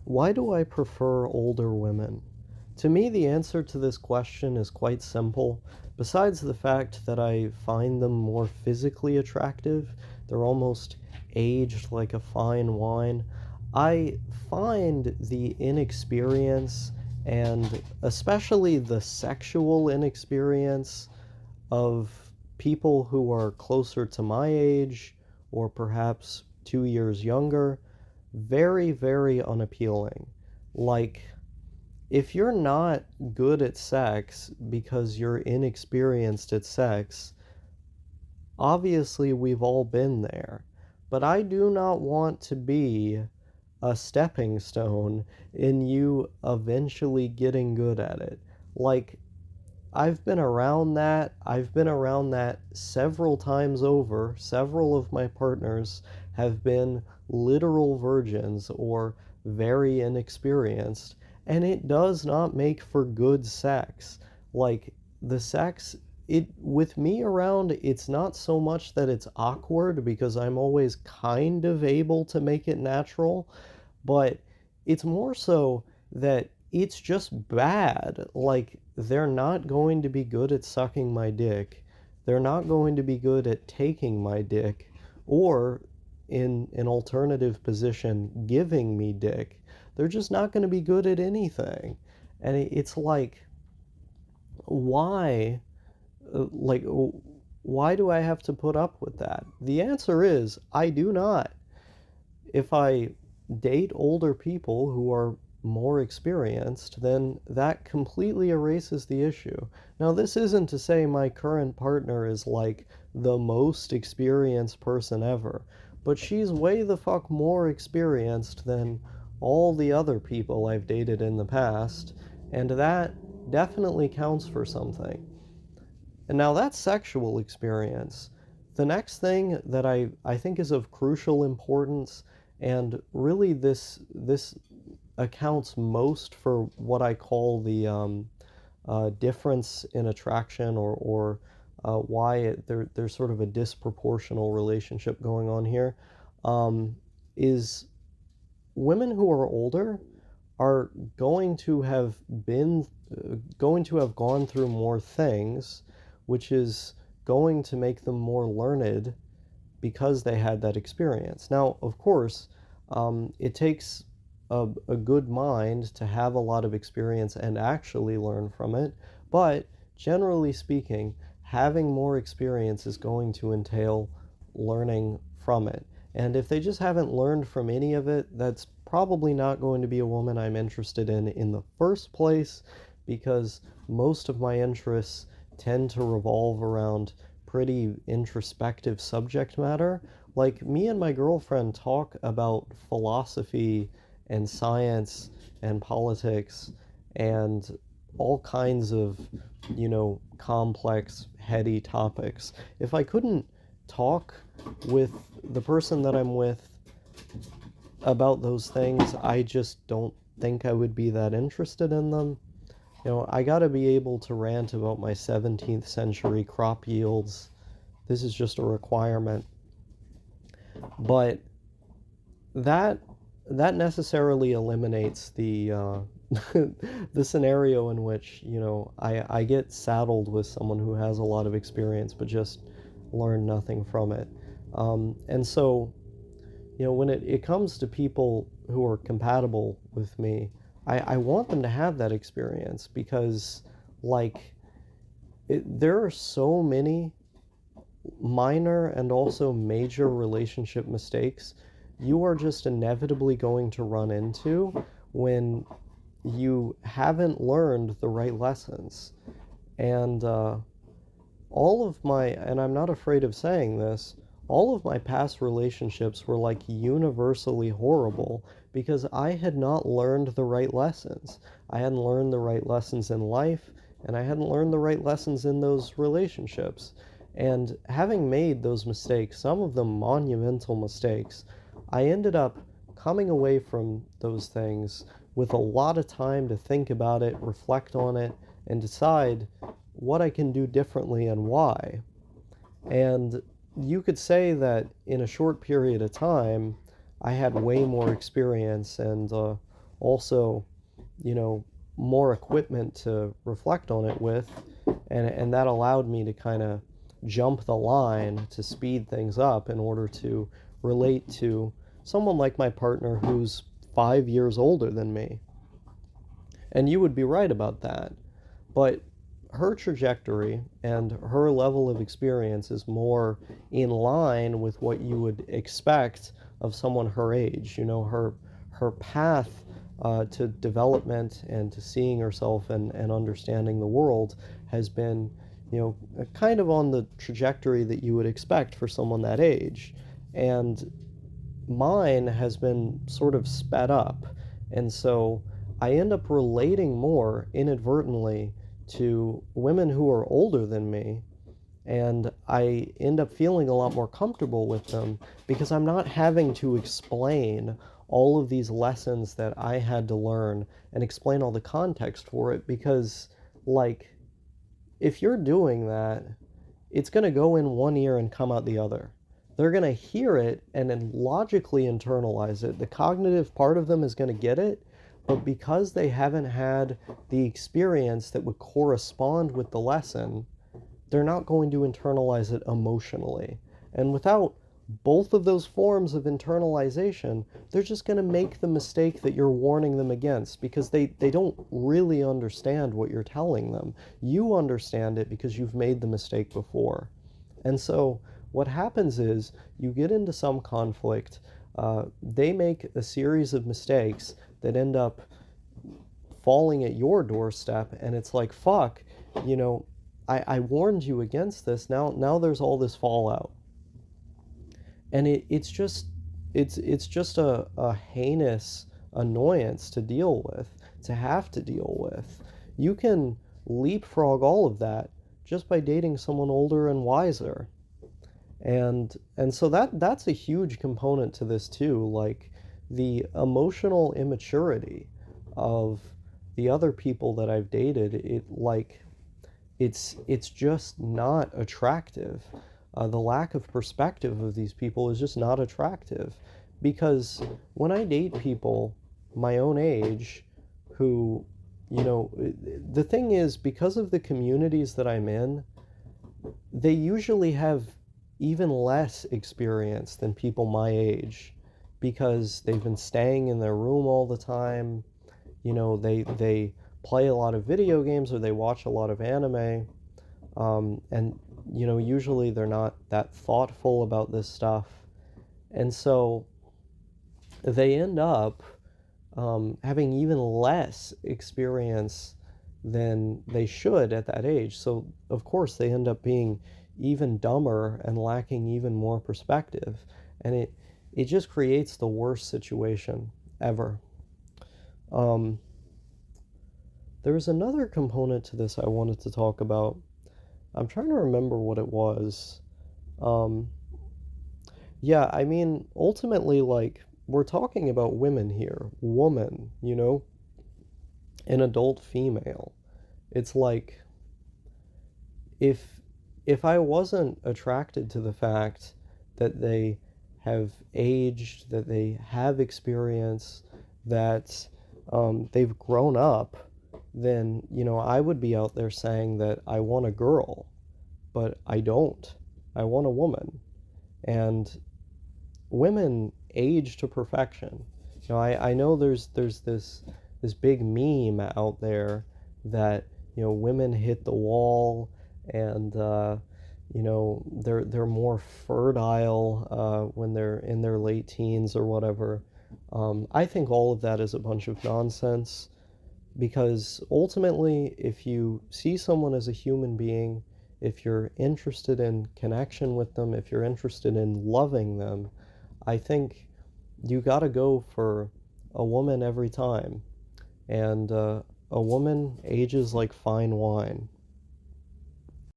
Why do I prefer older women? To me, the answer to this question is quite simple. Besides the fact that I find them more physically attractive, they're almost aged like a fine wine. I find the inexperience and especially the sexual inexperience of people who are closer to my age or perhaps 2 years younger very, very unappealing. Like, if you're not good at sex because you're inexperienced at sex, obviously we've all been there. But I do not want to be a stepping stone in you eventually getting good at it. Like, I've been around that. I've been around that several times over. Several of my partners have been literal virgins or very inexperienced, and it does not make for good sex. Like, the sex, it with me around, it's not so much that it's awkward because I'm always kind of able to make it natural, but it's more so that it's just bad. Like, they're not going to be good at sucking my dick. They're not going to be good at taking my dick, or in an alternative position, giving me dick. They're just not going to be good at anything. And it's like, why? Like, why do I have to put up with that? The answer is, I do not. If I date older people who are more experienced, then that completely erases the issue. Now, this isn't to say my current partner is like the most experienced person ever, but she's way the fuck more experienced than all the other people I've dated in the past, and that definitely counts for something. And now that's sexual experience. The next thing that I think is of crucial importance, and really this accounts most for what I call the difference in attraction, or why there's sort of a disproportional relationship going on here, is women who are older are going to have been going to have gone through more things, which is going to make them more learned because they had that experience. Now, of course, it takes a good mind to have a lot of experience and actually learn from it, but generally speaking, having more experience is going to entail learning from it. And if they just haven't learned from any of it, that's probably not going to be a woman I'm interested in the first place, because most of my interests tend to revolve around pretty introspective subject matter. Like, me and my girlfriend talk about philosophy and science and politics and all kinds of, complex, heady topics. If I couldn't talk with the person that I'm with about those things, I just don't think I would be that interested in them. I gotta be able to rant about my 17th century crop yields. This is just a requirement. But that that necessarily eliminates the the scenario in which, I get saddled with someone who has a lot of experience but just learn nothing from it. And so, when it comes to people who are compatible with me, I want them to have that experience because, like, there are so many minor and also major relationship mistakes you are just inevitably going to run into when you haven't learned the right lessons. And and I'm not afraid of saying this, all of my past relationships were like universally horrible because I had not learned the right lessons. I hadn't learned the right lessons in life, and I hadn't learned the right lessons in those relationships. And having made those mistakes, some of them monumental mistakes, I ended up coming away from those things with a lot of time to think about it, reflect on it, and decide what I can do differently and why. And you could say that in a short period of time, I had way more experience and also, you know, more equipment to reflect on it with, and that allowed me to kind of jump the line to speed things up in order to relate to someone like my partner who's 5 years older than me. And you would be right about that. But her trajectory and her level of experience is more in line with what you would expect of someone her age. You know, her path to development and to seeing herself and understanding the world has been, you know, kind of on the trajectory that you would expect for someone that age. And mine has been sort of sped up. And so I end up relating more inadvertently to women who are older than me, and I end up feeling a lot more comfortable with them because I'm not having to explain all of these lessons that I had to learn and explain all the context for it because, like, if you're doing that, it's going to go in one ear and come out the other. They're going to hear it and then logically internalize it. The cognitive part of them is going to get it, but because they haven't had the experience that would correspond with the lesson, they're not going to internalize it emotionally. And without both of those forms of internalization, they're just going to make the mistake that you're warning them against because they don't really understand what you're telling them. You understand it because you've made the mistake before. And so what happens is you get into some conflict, they make a series of mistakes that end up falling at your doorstep, and it's like, fuck, you know, I warned you against this. Now there's all this fallout. And it's just a heinous annoyance to deal with, to have to deal with. You can leapfrog all of that just by dating someone older and wiser. And so that's a huge component to this too, like the emotional immaturity of the other people that I've dated. It's just not attractive. The lack of perspective of these people is just not attractive because when I date people my own age who, you know, the thing is, because of the communities that I'm in, they usually have even less experience than people my age because they've been staying in their room all the time. You know, they play a lot of video games or they watch a lot of anime. And, you know, usually they're not that thoughtful about this stuff. And so they end up having even less experience than they should at that age. So, of course, they end up being even dumber and lacking even more perspective. And it just creates the worst situation ever. Um, there was another component to this I wanted to talk about. I'm trying to remember what it was. Um, yeah, I mean, ultimately, like, we're talking about women here. Woman, you know, an adult female. It's like, if if I wasn't attracted to the fact that they have aged, that they have experience, that they've grown up, then, you know, I would be out there saying that I want a girl, but I don't. I want a woman. And women age to perfection. You know, I know there's this big meme out there that, you know, women hit the wall and you know, they're more fertile when they're in their late teens or whatever. I think all of that is a bunch of nonsense because ultimately, if you see someone as a human being, if you're interested in connection with them, if you're interested in loving them, I think you got to go for a woman every time. And a woman ages like fine wine.